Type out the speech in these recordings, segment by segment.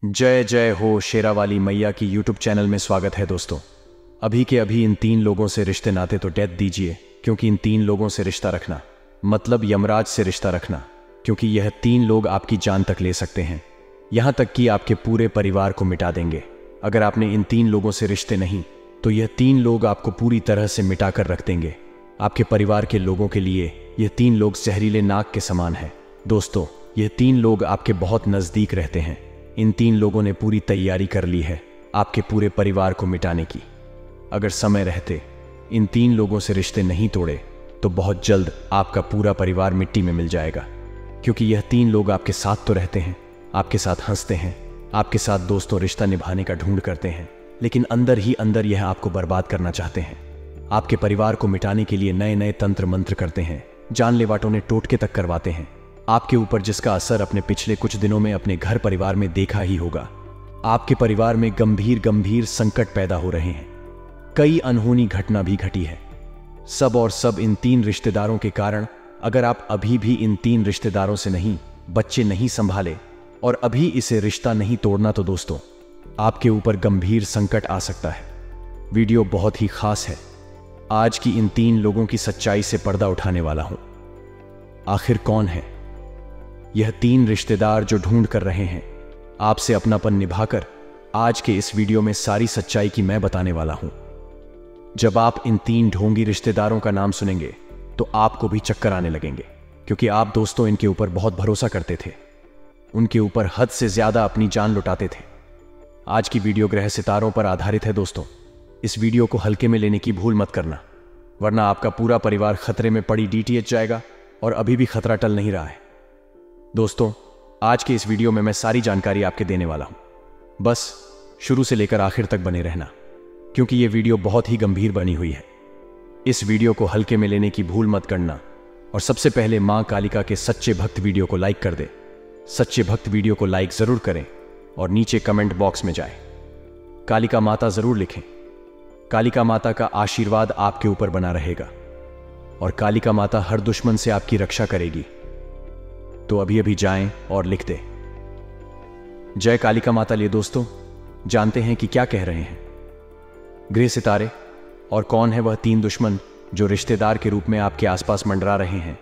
जय जय हो शेरावाली मैया की यूट्यूब चैनल में स्वागत है दोस्तों। अभी के अभी इन 3 लोगों से रिश्ते नाते तो डेथ दीजिए, क्योंकि इन 3 लोगों से रिश्ता रखना मतलब यमराज से रिश्ता रखना, क्योंकि यह 3 लोग आपकी जान तक ले सकते हैं, यहां तक कि आपके पूरे परिवार को मिटा देंगे। अगर आपने इन 3 लोगों से रिश्ते नहीं तो यह 3 लोग आपको पूरी तरह से मिटा कर रख देंगे। आपके परिवार के लोगों के लिए यह 3 लोग जहरीले नाग के समान है। दोस्तों, यह 3 लोग आपके बहुत नजदीक रहते हैं। इन 3 लोगों ने पूरी तैयारी कर ली है आपके पूरे परिवार को मिटाने की। अगर समय रहते इन 3 लोगों से रिश्ते नहीं तोड़े तो बहुत जल्द आपका पूरा परिवार मिट्टी में मिल जाएगा, क्योंकि यह 3 लोग आपके साथ तो रहते हैं, आपके साथ हंसते हैं, आपके साथ दोस्तों रिश्ता निभाने का ढूंढ करते हैं, लेकिन अंदर ही अंदर यह आपको बर्बाद करना चाहते हैं। आपके परिवार को मिटाने के लिए नए नए तंत्र मंत्र करते हैं, जानलेवाटों ने टोटके तक करवाते हैं आपके ऊपर, जिसका असर अपने पिछले कुछ दिनों में अपने घर परिवार में देखा ही होगा। आपके परिवार में गंभीर संकट पैदा हो रहे हैं। कई अनहोनी घटना भी घटी है, सब और सब इन 3 रिश्तेदारों के कारण। अगर आप अभी भी इन 3 रिश्तेदारों से बच्चे नहीं संभाले और अभी इसे रिश्ता नहीं तोड़ना तो दोस्तों आपके ऊपर गंभीर संकट आ सकता है। वीडियो बहुत ही खास है। आज की इन 3 लोगों की सच्चाई से पर्दा उठाने वाला हूं। आखिर कौन है यह 3 रिश्तेदार जो ढूंढ कर रहे हैं आपसे अपनापन निभाकर? आज के इस वीडियो में सारी सच्चाई की मैं बताने वाला हूं। जब आप इन 3 ढोंगी रिश्तेदारों का नाम सुनेंगे तो आपको भी चक्कर आने लगेंगे, क्योंकि आप दोस्तों इनके ऊपर बहुत भरोसा करते थे, उनके ऊपर हद से ज्यादा अपनी जान लुटाते थे। आज की वीडियो ग्रह सितारों पर आधारित है दोस्तों। इस वीडियो को हल्के में लेने की भूल मत करना, वरना आपका पूरा परिवार खतरे में पड़ी डीटीएच जाएगा और अभी भी खतरा टल नहीं रहा है। दोस्तों, आज के इस वीडियो में मैं सारी जानकारी आपके देने वाला हूं। बस शुरू से लेकर आखिर तक बने रहना, क्योंकि यह वीडियो बहुत ही गंभीर बनी हुई है। इस वीडियो को हल्के में लेने की भूल मत करना। और सबसे पहले मां कालिका के सच्चे भक्त वीडियो को लाइक कर दे। सच्चे भक्त वीडियो को लाइक जरूर करें और नीचे कमेंट बॉक्स में जाए कालिका माता जरूर लिखें। कालिका माता का आशीर्वाद आपके ऊपर बना रहेगा और कालिका माता हर दुश्मन से आपकी रक्षा करेगी। तो अभी अभी जाएं और लिख दें जय कालिका माता। लिए दोस्तों, जानते हैं कि क्या कह रहे हैं गृह सितारे, और कौन है वह 3 दुश्मन जो रिश्तेदार के रूप में आपके आसपास मंडरा रहे हैं।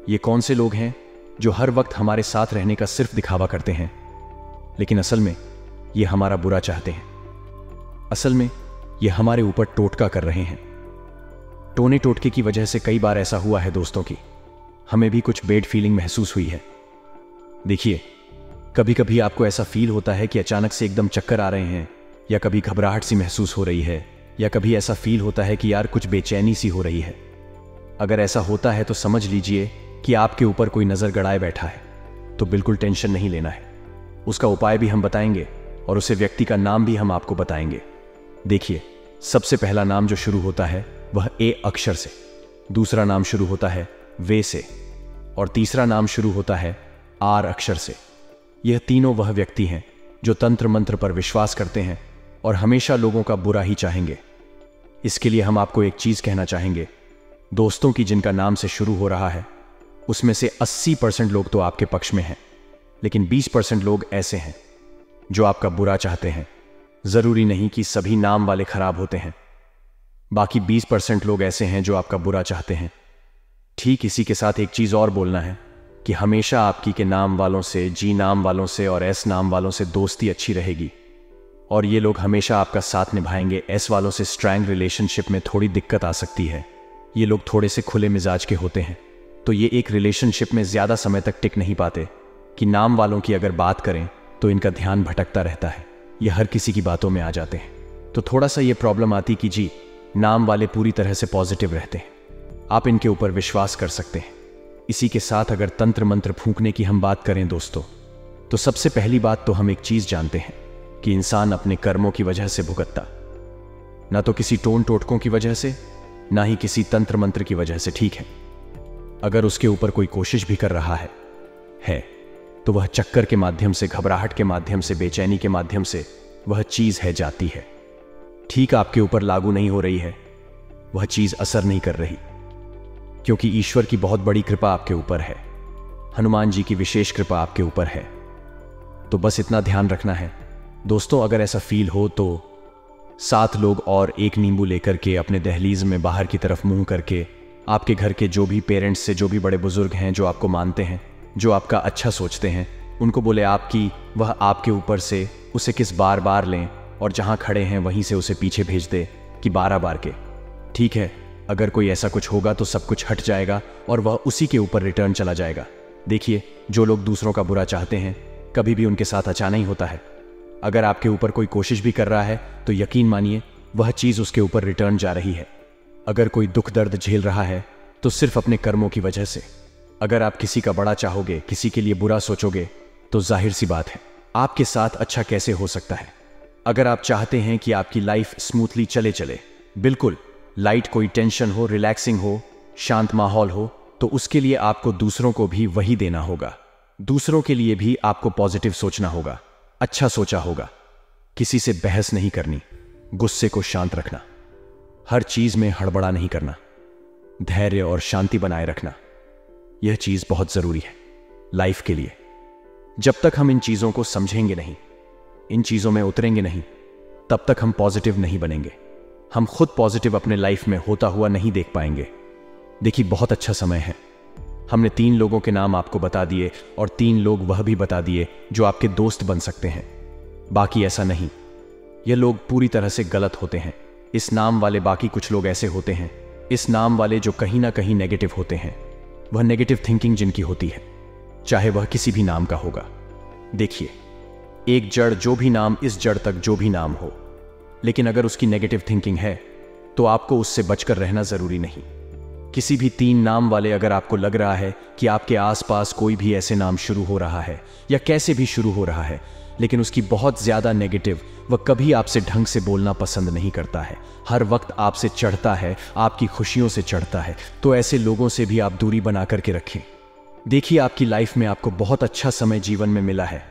ये कौन से लोग हैं जो हर वक्त हमारे साथ रहने का सिर्फ दिखावा करते हैं, लेकिन असल में ये हमारा बुरा चाहते हैं। असल में ये हमारे ऊपर टोटका कर रहे हैं। टोने टोटके की वजह से कई बार ऐसा हुआ है दोस्तों की हमें भी कुछ बैड फीलिंग महसूस हुई है। देखिए, कभी कभी आपको ऐसा फील होता है कि अचानक से एकदम चक्कर आ रहे हैं, या कभी घबराहट सी महसूस हो रही है, या कभी ऐसा फील होता है कि यार कुछ बेचैनी सी हो रही है। अगर ऐसा होता है तो समझ लीजिए कि आपके ऊपर कोई नजर गड़ाए बैठा है। तो बिल्कुल टेंशन नहीं लेना है। उसका उपाय भी हम बताएंगे और उसे व्यक्ति का नाम भी हम आपको बताएंगे। देखिए, सबसे पहला नाम जो शुरू होता है वह ए अक्षर से, दूसरा नाम शुरू होता है वे से, और तीसरा नाम शुरू होता है आर अक्षर से। यह तीनों वह व्यक्ति हैं जो तंत्र मंत्र पर विश्वास करते हैं और हमेशा लोगों का बुरा ही चाहेंगे। इसके लिए हम आपको एक चीज कहना चाहेंगे, दोस्तों की जिनका नाम से शुरू हो रहा है उसमें से 80% लोग तो आपके पक्ष में हैं, लेकिन 20% लोग ऐसे हैं जो आपका बुरा चाहते हैं। जरूरी नहीं कि सभी नाम वाले खराब होते हैं। बाकी 20% लोग ऐसे हैं जो आपका बुरा चाहते हैं। ठीक इसी के साथ एक चीज और बोलना है कि हमेशा आपकी के नाम वालों से, जी नाम वालों से और एस नाम वालों से दोस्ती अच्छी रहेगी, और ये लोग हमेशा आपका साथ निभाएंगे। एस वालों से स्ट्रैंग रिलेशनशिप में थोड़ी दिक्कत आ सकती है। ये लोग थोड़े से खुले मिजाज के होते हैं, तो ये एक रिलेशनशिप में ज्यादा समय तक टिक नहीं पाते। कि नाम वालों की अगर बात करें तो इनका ध्यान भटकता रहता है, ये हर किसी की बातों में आ जाते हैं। तो थोड़ा सा ये प्रॉब्लम आती कि जी नाम वाले पूरी तरह से पॉजिटिव रहते हैं, आप इनके ऊपर विश्वास कर सकते हैं। इसी के साथ अगर तंत्र मंत्र फूंकने की हम बात करें दोस्तों, तो सबसे पहली बात तो हम एक चीज जानते हैं कि इंसान अपने कर्मों की वजह से भुगतता, ना तो किसी टोन टोटकों की वजह से, ना ही किसी तंत्र मंत्र की वजह से। ठीक है, अगर उसके ऊपर कोई कोशिश भी कर रहा है तो वह चक्कर के माध्यम से, घबराहट के माध्यम से, बेचैनी के माध्यम से वह चीज है जाती है। ठीक आपके ऊपर लागू नहीं हो रही है, वह चीज असर नहीं कर रही, क्योंकि ईश्वर की बहुत बड़ी कृपा आपके ऊपर है। हनुमान जी की विशेष कृपा आपके ऊपर है। तो बस इतना ध्यान रखना है दोस्तों। अगर ऐसा फील हो तो 7 लोग और एक नींबू लेकर के अपने दहलीज में बाहर की तरफ मुंह करके आपके घर के जो भी पेरेंट्स से, जो भी बड़े बुजुर्ग हैं, जो आपको मानते हैं, जो आपका अच्छा सोचते हैं, उनको बोले आपकी वह आपके ऊपर से उसे किस बार बार लें और जहां खड़े हैं वहीं से उसे पीछे भेज दे कि 12 बार के। ठीक है, अगर कोई ऐसा कुछ होगा तो सब कुछ हट जाएगा और वह उसी के ऊपर रिटर्न चला जाएगा। देखिए, जो लोग दूसरों का बुरा चाहते हैं कभी भी उनके साथ अच्छा नहीं होता है। अगर आपके ऊपर कोई कोशिश भी कर रहा है तो यकीन मानिए वह चीज उसके ऊपर रिटर्न जा रही है। अगर कोई दुख दर्द झेल रहा है तो सिर्फ अपने कर्मों की वजह से। अगर आप किसी का बड़ा चाहोगे, किसी के लिए बुरा सोचोगे, तो जाहिर सी बात है आपके साथ अच्छा कैसे हो सकता है। अगर आप चाहते हैं कि आपकी लाइफ स्मूथली चले, बिल्कुल लाइट, कोई टेंशन हो, रिलैक्सिंग हो, शांत माहौल हो, तो उसके लिए आपको दूसरों को भी वही देना होगा। दूसरों के लिए भी आपको पॉजिटिव सोचना होगा, अच्छा सोचा होगा। किसी से बहस नहीं करनी, गुस्से को शांत रखना, हर चीज में हड़बड़ा नहीं करना, धैर्य और शांति बनाए रखना। यह चीज बहुत जरूरी है लाइफ के लिए। जब तक हम इन चीजों को समझेंगे नहीं, इन चीजों में उतरेंगे नहीं, तब तक हम पॉजिटिव नहीं बनेंगे। हम खुद पॉजिटिव अपने लाइफ में होता हुआ नहीं देख पाएंगे। देखिए, बहुत अच्छा समय है। हमने 3 लोगों के नाम आपको बता दिए और 3 लोग वह भी बता दिए जो आपके दोस्त बन सकते हैं। बाकी ऐसा नहीं, ये लोग पूरी तरह से गलत होते हैं। इस नाम वाले बाकी कुछ लोग ऐसे होते हैं, इस नाम वाले जो कहीं ना कहीं नेगेटिव होते हैं। वह नेगेटिव थिंकिंग जिनकी होती है, चाहे वह किसी भी नाम का होगा। देखिए, एक जड़, जो भी नाम, इस जड़ तक जो भी नाम हो, लेकिन अगर उसकी नेगेटिव थिंकिंग है तो आपको उससे बचकर रहना जरूरी नहीं। किसी भी 3 नाम वाले, अगर आपको लग रहा है कि आपके आसपास कोई भी ऐसे नाम शुरू हो रहा है या कैसे भी शुरू हो रहा है, लेकिन उसकी बहुत ज्यादा नेगेटिव, वह कभी आपसे ढंग से बोलना पसंद नहीं करता है, हर वक्त आपसे चढ़ता है, आपकी खुशियों से चढ़ता है, तो ऐसे लोगों से भी आप दूरी बना करके रखें। देखिए, आपकी लाइफ में आपको बहुत अच्छा समय जीवन में मिला है,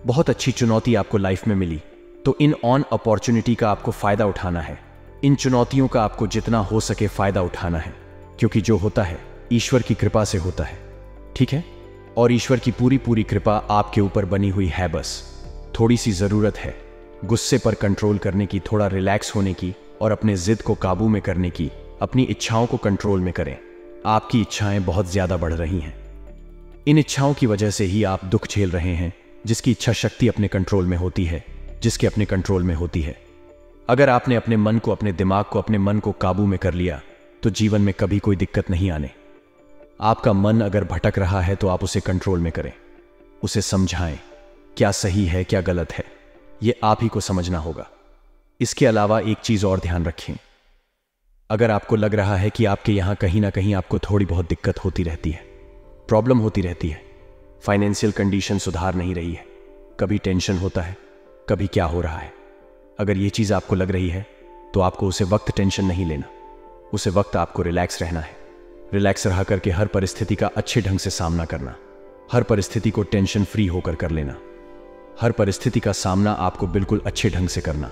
बहुत अच्छी चुनौती आपको लाइफ में मिली, तो इन ऑन अपॉर्चुनिटी का आपको फायदा उठाना है। इन चुनौतियों का आपको जितना हो सके फायदा उठाना है, क्योंकि जो होता है ईश्वर की कृपा से होता है। ठीक है, और ईश्वर की पूरी कृपा आपके ऊपर बनी हुई है। बस थोड़ी सी जरूरत है गुस्से पर कंट्रोल करने की, थोड़ा रिलैक्स होने की और अपने जिद को काबू में करने की। अपनी इच्छाओं को कंट्रोल में करें। आपकी इच्छाएं बहुत ज्यादा बढ़ रही हैं। इन इच्छाओं की वजह से ही आप दुख झेल रहे हैं। जिसकी इच्छा शक्ति अपने कंट्रोल में होती है, जिसके अपने कंट्रोल में होती है। अगर आपने अपने मन को, अपने दिमाग को, अपने मन को काबू में कर लिया तो जीवन में कभी कोई दिक्कत नहीं आने। आपका मन अगर भटक रहा है तो आप उसे कंट्रोल में करें, उसे समझाएं क्या सही है क्या गलत है, यह आप ही को समझना होगा। इसके अलावा एक चीज और ध्यान रखें, अगर आपको लग रहा है कि आपके यहां कहीं ना कहीं आपको थोड़ी बहुत दिक्कत होती रहती है, प्रॉब्लम होती रहती है, फाइनेंशियल कंडीशन सुधार नहीं रही है, कभी टेंशन होता है, कभी क्या हो रहा है, अगर यह चीज आपको लग रही है तो आपको उसे वक्त टेंशन नहीं लेना, उसे वक्त आपको रिलैक्स रहना है। रिलैक्स रहा करके हर परिस्थिति का अच्छे ढंग से सामना करना, हर परिस्थिति को टेंशन फ्री होकर कर लेना, हर परिस्थिति का सामना आपको बिल्कुल अच्छे ढंग से करना।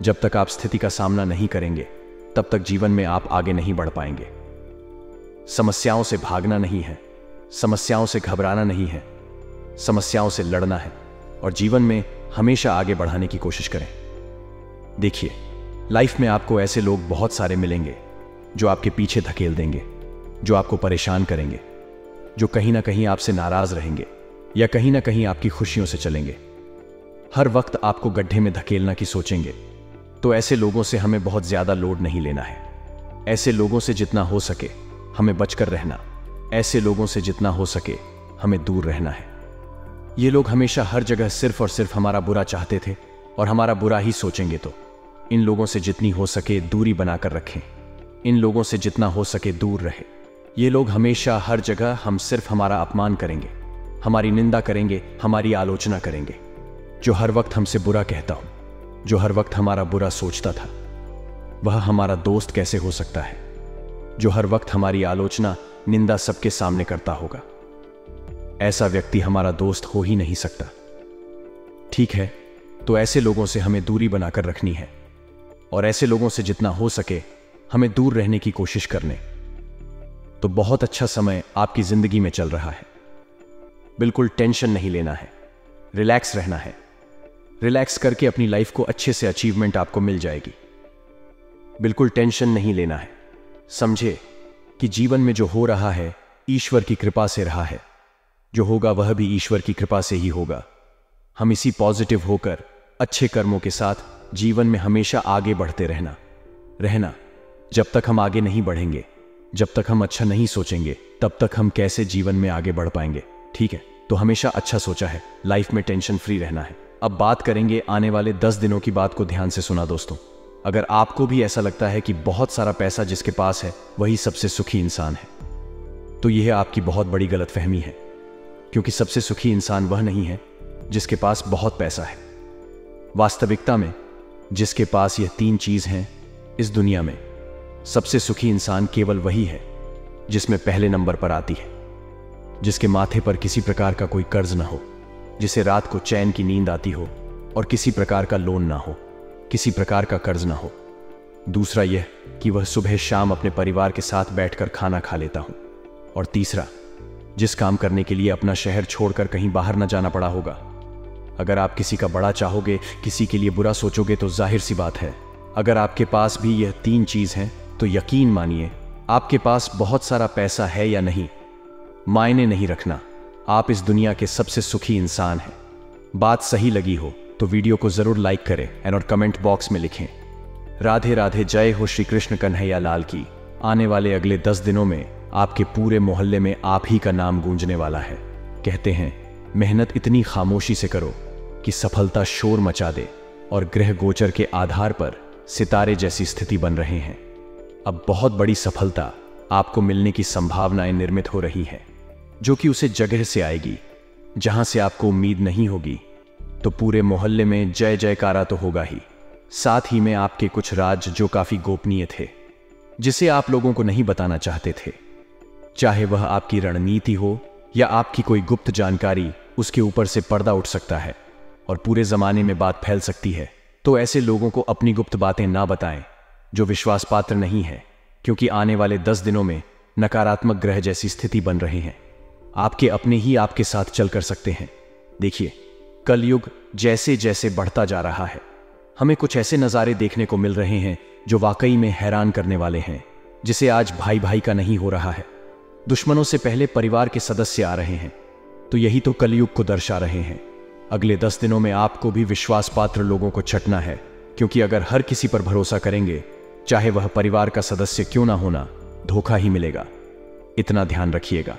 जब तक आप स्थिति का सामना नहीं करेंगे तब तक जीवन में आप आगे नहीं बढ़ पाएंगे। समस्याओं से भागना नहीं है, समस्याओं से घबराना नहीं है, समस्याओं से लड़ना है और जीवन में हमेशा आगे बढ़ाने की कोशिश करें। देखिए, लाइफ में आपको ऐसे लोग बहुत सारे मिलेंगे जो आपके पीछे धकेल देंगे, जो आपको परेशान करेंगे, जो कहीं ना कहीं आपसे नाराज रहेंगे या कहीं ना कहीं आपकी खुशियों से चलेंगे, हर वक्त आपको गड्ढे में धकेलना की सोचेंगे। तो ऐसे लोगों से हमें बहुत ज्यादा लोड नहीं लेना है। ऐसे लोगों से जितना हो सके हमें बचकर रहना, ऐसे लोगों से जितना हो सके हमें दूर रहना है। ये लोग हमेशा हर जगह सिर्फ और सिर्फ हमारा बुरा चाहते थे और हमारा बुरा ही सोचेंगे, तो इन लोगों से जितनी हो सके दूरी बनाकर रखें, इन लोगों से जितना हो सके दूर रहे। ये लोग हमेशा हर जगह हम सिर्फ हमारा अपमान करेंगे, हमारी निंदा करेंगे, हमारी आलोचना करेंगे। जो हर वक्त हमसे बुरा कहता हूं, जो हर वक्त हमारा बुरा सोचता था, वह हमारा दोस्त कैसे हो सकता है? जो हर वक्त हमारी आलोचना, निंदा सबके सामने करता होगा, ऐसा व्यक्ति हमारा दोस्त हो ही नहीं सकता। ठीक है, तो ऐसे लोगों से हमें दूरी बनाकर रखनी है और ऐसे लोगों से जितना हो सके हमें दूर रहने की कोशिश करने। तो बहुत अच्छा समय आपकी जिंदगी में चल रहा है, बिल्कुल टेंशन नहीं लेना है। रिलैक्स रहना है। रिलैक्स करके अपनी लाइफ को अच्छे से अचीवमेंट आपको मिल जाएगी। बिल्कुल टेंशन नहीं लेना है। समझे कि जीवन में जो हो रहा है ईश्वर की कृपा से रहा है, जो होगा वह भी ईश्वर की कृपा से ही होगा। हम इसी पॉजिटिव होकर अच्छे कर्मों के साथ जीवन में हमेशा आगे बढ़ते रहना। जब तक हम आगे नहीं बढ़ेंगे, जब तक हम अच्छा नहीं सोचेंगे, तब तक हम कैसे जीवन में आगे बढ़ पाएंगे। ठीक है, तो हमेशा अच्छा सोचा है, लाइफ में टेंशन फ्री रहना है। अब बात करेंगे आने वाले 10 दिनों की। बात को ध्यान से सुना दोस्तों। अगर आपको भी ऐसा लगता है कि बहुत सारा पैसा जिसके पास है वही सबसे सुखी इंसान है, तो यह आपकी बहुत बड़ी गलतफहमी है। क्योंकि सबसे सुखी इंसान वह नहीं है जिसके पास बहुत पैसा है। वास्तविकता में जिसके पास यह 3 चीज हैं, इस दुनिया में सबसे सुखी इंसान केवल वही है जिसमें पहले नंबर पर आती है, जिसके माथे पर किसी प्रकार का कोई कर्ज ना हो, जिसे रात को चैन की नींद आती हो और किसी प्रकार का लोन ना हो, किसी प्रकार का कर्ज ना हो। दूसरा यह कि वह सुबह शाम अपने परिवार के साथ बैठकर खाना खा लेता हूं। और तीसरा, जिस काम करने के लिए अपना शहर छोड़कर कहीं बाहर न जाना पड़ा होगा। अगर आप किसी का बड़ा चाहोगे, किसी के लिए बुरा सोचोगे, तो जाहिर सी बात है अगर आपके पास भी यह 3 चीज हैं तो यकीन मानिए आपके पास बहुत सारा पैसा है या नहीं मायने नहीं रखना, आप इस दुनिया के सबसे सुखी इंसान हैं। बात सही लगी हो तो वीडियो को जरूर लाइक करें और कमेंट बॉक्स में लिखें राधे राधे, जय हो श्री कृष्ण कन्हैया लाल की। आने वाले अगले 10 दिनों में आपके पूरे मोहल्ले में आप ही का नाम गूंजने वाला है। कहते हैं मेहनत इतनी खामोशी से करो कि सफलता शोर मचा दे, और ग्रह गोचर के आधार पर सितारे जैसी स्थिति बन रहे हैं। अब बहुत बड़ी सफलता आपको मिलने की संभावनाएं निर्मित हो रही है, जो कि उसे जगह से आएगी जहां से आपको उम्मीद नहीं होगी। तो पूरे मोहल्ले में जय जयकारा तो होगा ही, साथ ही में आपके कुछ राज जो काफी गोपनीय थे, जिसे आप लोगों को नहीं बताना चाहते थे, चाहे वह आपकी रणनीति हो या आपकी कोई गुप्त जानकारी, उसके ऊपर से पर्दा उठ सकता है और पूरे जमाने में बात फैल सकती है। तो ऐसे लोगों को अपनी गुप्त बातें ना बताएं जो विश्वास पात्र नहीं है, क्योंकि आने वाले 10 दिनों में नकारात्मक ग्रह जैसी स्थिति बन रहे हैं। आपके अपने ही आपके साथ चल कर सकते हैं। देखिए, कलयुग जैसे जैसे बढ़ता जा रहा है, हमें कुछ ऐसे नज़ारे देखने को मिल रहे हैं जो वाकई में हैरान करने वाले हैं, जिसे आज भाई भाई का नहीं हो रहा है। दुश्मनों से पहले परिवार के सदस्य आ रहे हैं। तो यही तो कलयुग को दर्शा रहे हैं। अगले 10 दिनों में आपको भी विश्वास पात्र लोगों को छटना है, क्योंकि अगर हर किसी पर भरोसा करेंगे, चाहे वह परिवार का सदस्य क्यों ना होना, धोखा ही मिलेगा। इतना ध्यान रखिएगा।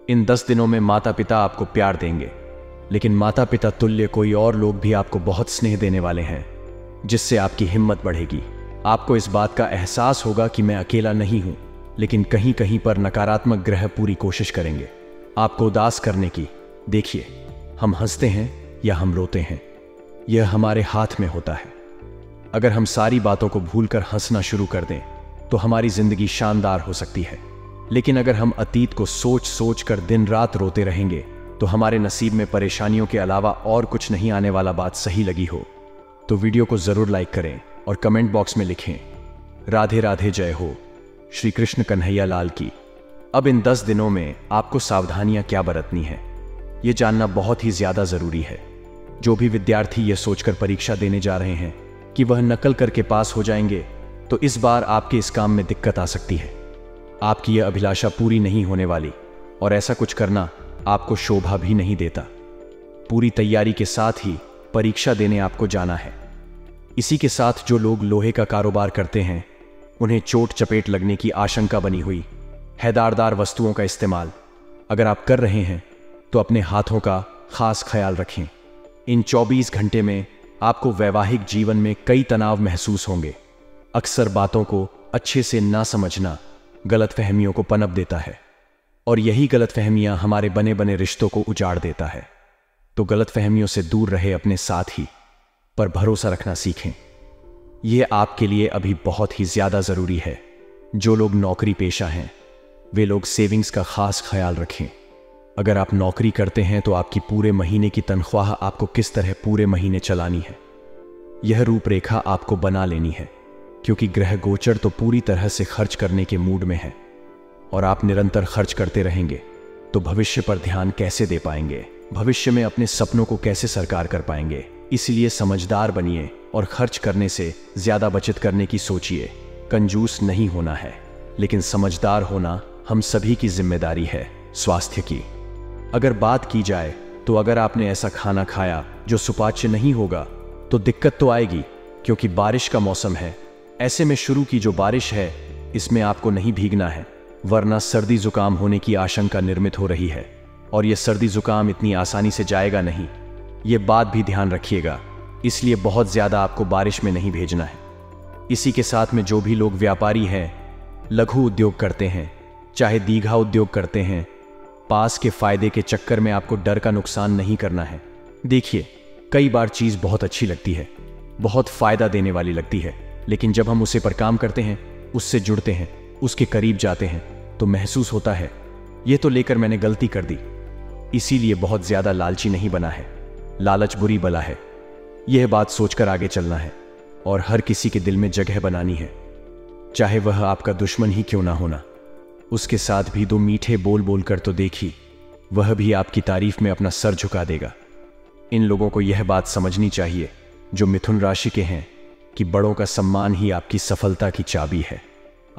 इन 10 दिनों में माता पिता आपको प्यार देंगे, लेकिन माता पिता तुल्य कोई और लोग भी आपको बहुत स्नेह देने वाले हैं, जिससे आपकी हिम्मत बढ़ेगी। आपको इस बात का एहसास होगा कि मैं अकेला नहीं हूं, लेकिन कहीं कहीं पर नकारात्मक ग्रह पूरी कोशिश करेंगे आपको उदास करने की। देखिए, हम हंसते हैं या हम रोते हैं, यह हमारे हाथ में होता है। अगर हम सारी बातों को भूलकर हंसना शुरू कर दें तो हमारी जिंदगी शानदार हो सकती है, लेकिन अगर हम अतीत को सोच सोच कर दिन रात रोते रहेंगे तो हमारे नसीब में परेशानियों के अलावा और कुछ नहीं आने वाला। बात सही लगी हो तो वीडियो को जरूर लाइक करें और कमेंट बॉक्स में लिखें राधे राधे, जय हो श्री कृष्ण कन्हैया लाल की। अब इन 10 दिनों में आपको सावधानियां क्या बरतनी है, यह जानना बहुत ही ज्यादा जरूरी है। जो भी विद्यार्थी यह सोचकर परीक्षा देने जा रहे हैं कि वह नकल करके पास हो जाएंगे, तो इस बार आपके इस काम में दिक्कत आ सकती है। आपकी यह अभिलाषा पूरी नहीं होने वाली, और ऐसा कुछ करना आपको शोभा भी नहीं देता। पूरी तैयारी के साथ ही परीक्षा देने आपको जाना है। इसी के साथ जो लोग लोहे का कारोबार करते हैं, उन्हें चोट चपेट लगने की आशंका बनी हुई है। दारदार वस्तुओं का इस्तेमाल अगर आप कर रहे हैं तो अपने हाथों का खास ख्याल रखें। इन 24 घंटे में आपको वैवाहिक जीवन में कई तनाव महसूस होंगे। अक्सर बातों को अच्छे से ना समझना गलतफहमियों को पनप देता है, और यही गलतफहमियां हमारे बने बने रिश्तों को उजाड़ देता है। तो गलतफहमियों से दूर रहे, अपने साथ ही पर भरोसा रखना सीखें। यह आपके लिए अभी बहुत ही ज्यादा जरूरी है। जो लोग नौकरी पेशा हैं, वे लोग सेविंग्स का खास ख्याल रखें। अगर आप नौकरी करते हैं तो आपकी पूरे महीने की तनख्वाह आपको किस तरह पूरे महीने चलानी है, यह रूपरेखा आपको बना लेनी है। क्योंकि ग्रह गोचर तो पूरी तरह से खर्च करने के मूड में है, और आप निरंतर खर्च करते रहेंगे तो भविष्य पर ध्यान कैसे दे पाएंगे। भविष्य में अपने सपनों को कैसे साकार कर पाएंगे। इसलिए समझदार बनिए और खर्च करने से ज्यादा बचत करने की सोचिए। कंजूस नहीं होना है, लेकिन समझदार होना हम सभी की जिम्मेदारी है। स्वास्थ्य की अगर बात की जाए तो अगर आपने ऐसा खाना खाया जो सुपाच्य नहीं होगा तो दिक्कत तो आएगी, क्योंकि बारिश का मौसम है। ऐसे में शुरू की जो बारिश है इसमें आपको नहीं भीगना है, वरना सर्दी जुकाम होने की आशंका निर्मित हो रही है। और यह सर्दी जुकाम इतनी आसानी से जाएगा नहीं, ये बात भी ध्यान रखिएगा। इसलिए बहुत ज़्यादा आपको बारिश में नहीं भेजना है। इसी के साथ में जो भी लोग व्यापारी हैं, लघु उद्योग करते हैं, चाहे दीघा उद्योग करते हैं, पास के फायदे के चक्कर में आपको डर का नुकसान नहीं करना है। देखिए, कई बार चीज़ बहुत अच्छी लगती है, बहुत फ़ायदा देने वाली लगती है, लेकिन जब हम उसे पर काम करते हैं, उससे जुड़ते हैं, उसके करीब जाते हैं, तो महसूस होता है ये तो लेकर मैंने गलती कर दी। इसीलिए बहुत ज़्यादा लालची नहीं बना है। लालच बुरी बला है। यह बात सोचकर आगे चलना है और हर किसी के दिल में जगह बनानी है, चाहे वह आपका दुश्मन ही क्यों ना होना। उसके साथ भी दो मीठे बोल बोलकर तो देखी, वह भी आपकी तारीफ में अपना सर झुका देगा। इन लोगों को यह बात समझनी चाहिए जो मिथुन राशि के हैं कि बड़ों का सम्मान ही आपकी सफलता की चाबी है।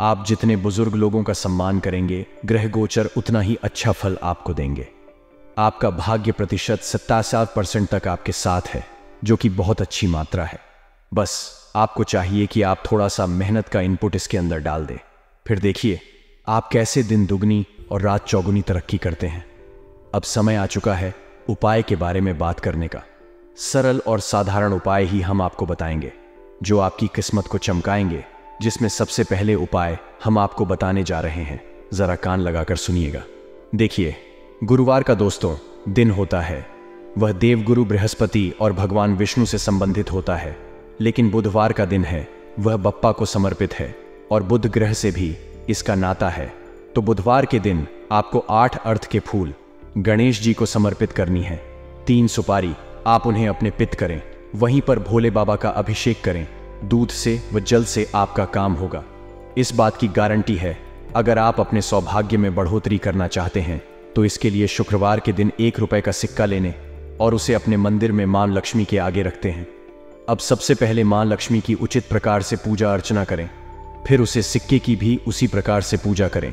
आप जितने बुजुर्ग लोगों का सम्मान करेंगे, ग्रह गोचर उतना ही अच्छा फल आपको देंगे। आपका भाग्य प्रतिशत 77% तक आपके साथ है, जो कि बहुत अच्छी मात्रा है। बस आपको चाहिए कि आप थोड़ा सा मेहनत का इनपुट इसके अंदर डाल दें। फिर देखिए आप कैसे दिन दुगनी और रात चौगुनी तरक्की करते हैं। अब समय आ चुका है उपाय के बारे में बात करने का। सरल और साधारण उपाय ही हम आपको बताएंगे जो आपकी किस्मत को चमकाएंगे। जिसमें सबसे पहले उपाय हम आपको बताने जा रहे हैं, जरा कान लगाकर सुनिएगा। देखिए, गुरुवार का दोस्तों दिन होता है, वह देवगुरु बृहस्पति और भगवान विष्णु से संबंधित होता है। लेकिन बुधवार का दिन है, वह बप्पा को समर्पित है और बुध ग्रह से भी इसका नाता है। तो बुधवार के दिन आपको 8 अर्थ के फूल गणेश जी को समर्पित करनी है। 3 सुपारी आप उन्हें अपने पित्त करें, वहीं पर भोले बाबा का अभिषेक करें। दूध से व जल से आपका काम होगा। इस बात की गारंटी है। अगर आप अपने सौभाग्य में बढ़ोतरी करना चाहते हैं तो इसके लिए शुक्रवार के दिन 1 रुपए का सिक्का लेने और उसे अपने मंदिर में मां लक्ष्मी के आगे रखते हैं। अब सबसे पहले मां लक्ष्मी की उचित प्रकार से पूजा अर्चना करें, फिर उसे सिक्के की भी उसी प्रकार से पूजा करें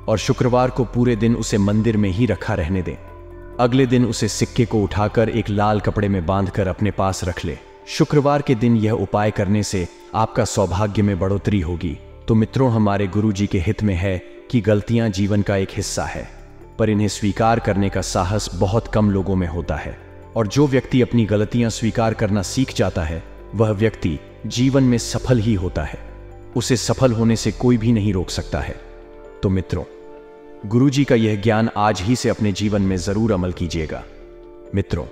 और शुक्रवार को पूरे दिन उसे मंदिर में ही रखा रहने दें। अगले दिन उसे सिक्के को उठाकर एक लाल कपड़े में बांधकर अपने पास रख ले। शुक्रवार के दिन यह उपाय करने से आपका सौभाग्य में बढ़ोतरी होगी। तो मित्रों, हमारे गुरुजी के हित में है कि गलतियां जीवन का एक हिस्सा है, पर इन्हें स्वीकार करने का साहस बहुत कम लोगों में होता है। और जो व्यक्ति अपनी गलतियां स्वीकार करना सीख जाता है, वह व्यक्ति जीवन में सफल ही होता है। उसे सफल होने से कोई भी नहीं रोक सकता है। तो मित्रों, गुरुजी का यह ज्ञान आज ही से अपने जीवन में जरूर अमल कीजिएगा। मित्रों,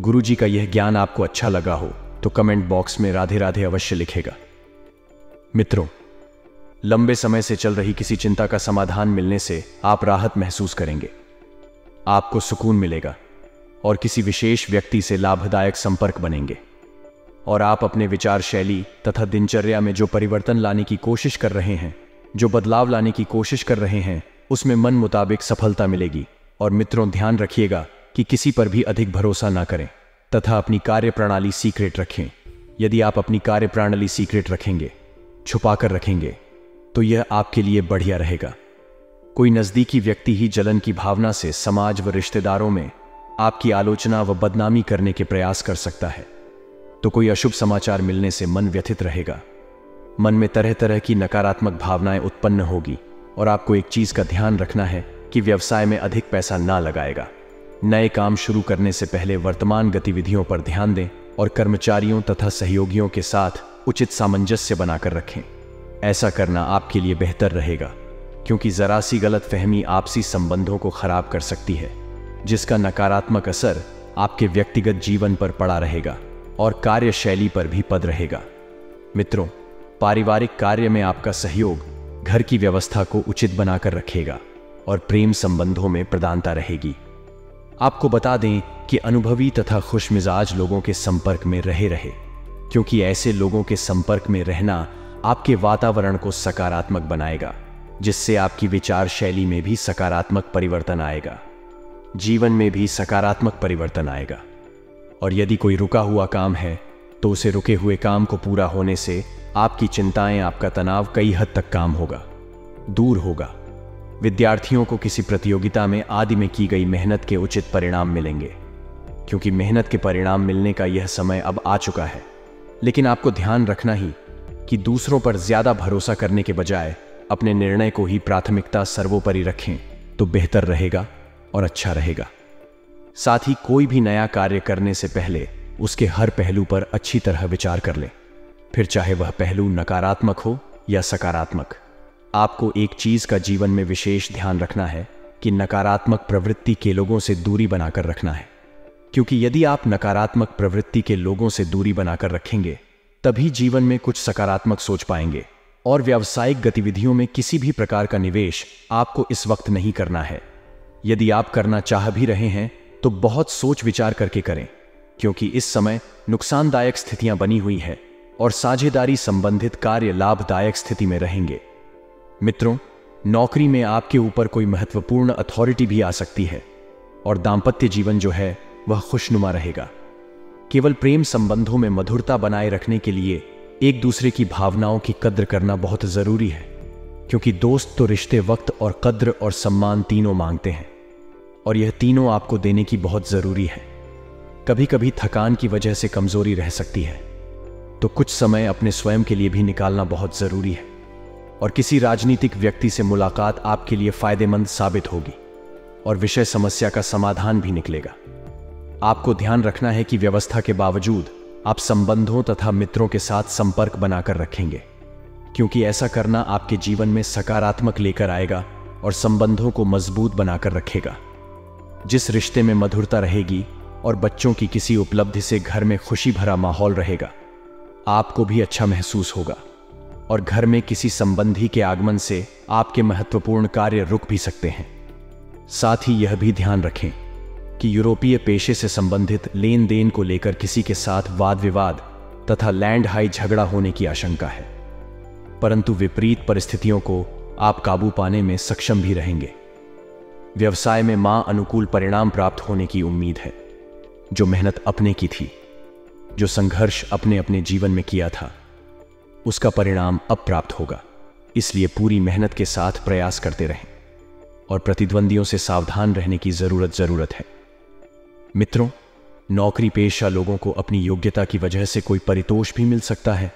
गुरुजी का यह ज्ञान आपको अच्छा लगा हो तो कमेंट बॉक्स में राधे राधे अवश्य लिखेगा। मित्रों, लंबे समय से चल रही किसी चिंता का समाधान मिलने से आप राहत महसूस करेंगे, आपको सुकून मिलेगा और किसी विशेष व्यक्ति से लाभदायक संपर्क बनेंगे। और आप अपने विचार शैली तथा दिनचर्या में जो परिवर्तन लाने की कोशिश कर रहे हैं, जो बदलाव लाने की कोशिश कर रहे हैं, उसमें मन मुताबिक सफलता मिलेगी। और मित्रों, ध्यान रखिएगा कि किसी पर भी अधिक भरोसा ना करें तथा अपनी कार्य प्रणाली सीक्रेट रखें। यदि आप अपनी कार्य प्रणाली सीक्रेट रखेंगे, छुपा कर रखेंगे, तो यह आपके लिए बढ़िया रहेगा। कोई नज़दीकी व्यक्ति ही जलन की भावना से समाज व रिश्तेदारों में आपकी आलोचना व बदनामी करने के प्रयास कर सकता है। तो कोई अशुभ समाचार मिलने से मन व्यथित रहेगा, मन में तरह तरह की नकारात्मक भावनाएं उत्पन्न होगी। और आपको एक चीज का ध्यान रखना है कि व्यवसाय में अधिक पैसा ना लगाएगा। नए काम शुरू करने से पहले वर्तमान गतिविधियों पर ध्यान दें और कर्मचारियों तथा सहयोगियों के साथ उचित सामंजस्य बनाकर रखें। ऐसा करना आपके लिए बेहतर रहेगा, क्योंकि जरा सी गलतफहमी आपसी संबंधों को खराब कर सकती है, जिसका नकारात्मक असर आपके व्यक्तिगत जीवन पर पड़ा रहेगा और कार्यशैली पर भी पड़ रहेगा। मित्रों, पारिवारिक कार्य में आपका सहयोग घर की व्यवस्था को उचित बनाकर रखेगा और प्रेम संबंधों में प्रधानता रहेगी। आपको बता दें कि अनुभवी तथा खुशमिजाज लोगों के संपर्क में रहे, क्योंकि ऐसे लोगों के संपर्क में रहना आपके वातावरण को सकारात्मक बनाएगा, जिससे आपकी विचार शैली में भी सकारात्मक परिवर्तन आएगा। जीवन में भी सकारात्मक परिवर्तन आएगा। और यदि कोई रुका हुआ काम है तो उसे रुके हुए काम को पूरा होने से आपकी चिंताएं, आपका तनाव कई हद तक दूर होगा। विद्यार्थियों को किसी प्रतियोगिता में आदि में की गई मेहनत के उचित परिणाम मिलेंगे, क्योंकि मेहनत के परिणाम मिलने का यह समय अब आ चुका है। लेकिन आपको ध्यान रखना ही कि दूसरों पर ज्यादा भरोसा करने के बजाय अपने निर्णय को ही प्राथमिकता सर्वोपरि रखें तो बेहतर रहेगा और अच्छा रहेगा। साथ ही कोई भी नया कार्य करने से पहले उसके हर पहलू पर अच्छी तरह विचार कर लें, फिर चाहे वह पहलू नकारात्मक हो या सकारात्मक। आपको एक चीज का जीवन में विशेष ध्यान रखना है कि नकारात्मक प्रवृत्ति के लोगों से दूरी बनाकर रखना है, क्योंकि यदि आप नकारात्मक प्रवृत्ति के लोगों से दूरी बनाकर रखेंगे तभी जीवन में कुछ सकारात्मक सोच पाएंगे। और व्यावसायिक गतिविधियों में किसी भी प्रकार का निवेश आपको इस वक्त नहीं करना है। यदि आप करना चाह भी रहे हैं तो बहुत सोच विचार करके करें, क्योंकि इस समय नुकसानदायक स्थितियां बनी हुई है और साझेदारी संबंधित कार्य लाभदायक स्थिति में रहेंगे। मित्रों, नौकरी में आपके ऊपर कोई महत्वपूर्ण अथॉरिटी भी आ सकती है और दांपत्य जीवन जो है वह खुशनुमा रहेगा। केवल प्रेम संबंधों में मधुरता बनाए रखने के लिए एक दूसरे की भावनाओं की कद्र करना बहुत जरूरी है, क्योंकि दोस्त तो रिश्ते वक्त और कद्र और सम्मान तीनों मांगते हैं और यह तीनों आपको देने की बहुत जरूरी है। कभी कभी थकान की वजह से कमजोरी रह सकती है, तो कुछ समय अपने स्वयं के लिए भी निकालना बहुत जरूरी है। और किसी राजनीतिक व्यक्ति से मुलाकात आपके लिए फायदेमंद साबित होगी और विषय समस्या का समाधान भी निकलेगा। आपको ध्यान रखना है कि व्यवस्था के बावजूद आप संबंधों तथा मित्रों के साथ संपर्क बनाकर रखेंगे, क्योंकि ऐसा करना आपके जीवन में सकारात्मक लेकर आएगा और संबंधों को मजबूत बनाकर रखेगा। जिस रिश्ते में मधुरता रहेगी और बच्चों की किसी उपलब्धि से घर में खुशी भरा माहौल रहेगा, आपको भी अच्छा महसूस होगा और घर में किसी संबंधी के आगमन से आपके महत्वपूर्ण कार्य रुक भी सकते हैं। साथ ही यह भी ध्यान रखें कि यूरोपीय पेशे से संबंधित लेन देन को लेकर किसी के साथ वाद विवाद तथा लैंड हाई झगड़ा होने की आशंका है, परंतु विपरीत परिस्थितियों को आप काबू पाने में सक्षम भी रहेंगे। व्यवसाय में मां अनुकूल परिणाम प्राप्त होने की उम्मीद है। जो मेहनत अपने की थी, जो संघर्ष अपने अपने जीवन में किया था, उसका परिणाम अब प्राप्त होगा। इसलिए पूरी मेहनत के साथ प्रयास करते रहें और प्रतिद्वंदियों से सावधान रहने की जरूरत है। मित्रों, नौकरी पेशा लोगों को अपनी योग्यता की वजह से कोई परितोष भी मिल सकता है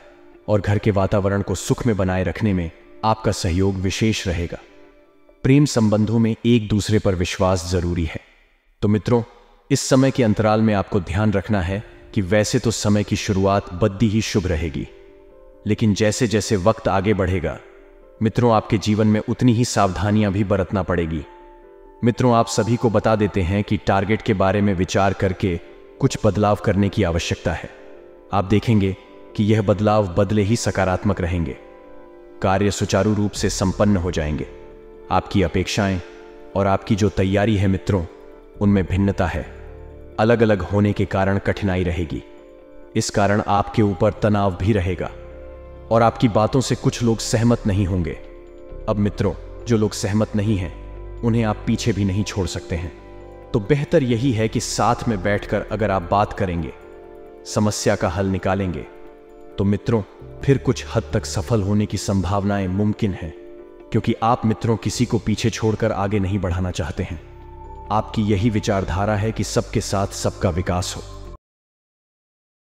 और घर के वातावरण को सुख में बनाए रखने में आपका सहयोग विशेष रहेगा। प्रेम संबंधों में एक दूसरे पर विश्वास जरूरी है। तो मित्रों, इस समय के अंतराल में आपको ध्यान रखना है कि वैसे तो समय की शुरुआत बद्दी ही शुभ रहेगी, लेकिन जैसे जैसे वक्त आगे बढ़ेगा मित्रों, आपके जीवन में उतनी ही सावधानियां भी बरतना पड़ेगी। मित्रों, आप सभी को बता देते हैं कि टारगेट के बारे में विचार करके कुछ बदलाव करने की आवश्यकता है। आप देखेंगे कि यह बदलाव बदले ही सकारात्मक रहेंगे। कार्य सुचारू रूप से संपन्न हो जाएंगे। आपकी अपेक्षाएं और आपकी जो तैयारी है मित्रों, उनमें भिन्नता है। अलग अलग होने के कारण कठिनाई रहेगी। इस कारण आपके ऊपर तनाव भी रहेगा और आपकी बातों से कुछ लोग सहमत नहीं होंगे। अब मित्रों, जो लोग सहमत नहीं हैं उन्हें आप पीछे भी नहीं छोड़ सकते हैं। तो बेहतर यही है कि साथ में बैठकर अगर आप बात करेंगे, समस्या का हल निकालेंगे, तो मित्रों फिर कुछ हद तक सफल होने की संभावनाएं मुमकिन है, क्योंकि आप मित्रों किसी को पीछे छोड़कर आगे नहीं बढ़ाना चाहते हैं। आपकी यही विचारधारा है कि सबके साथ सबका विकास हो।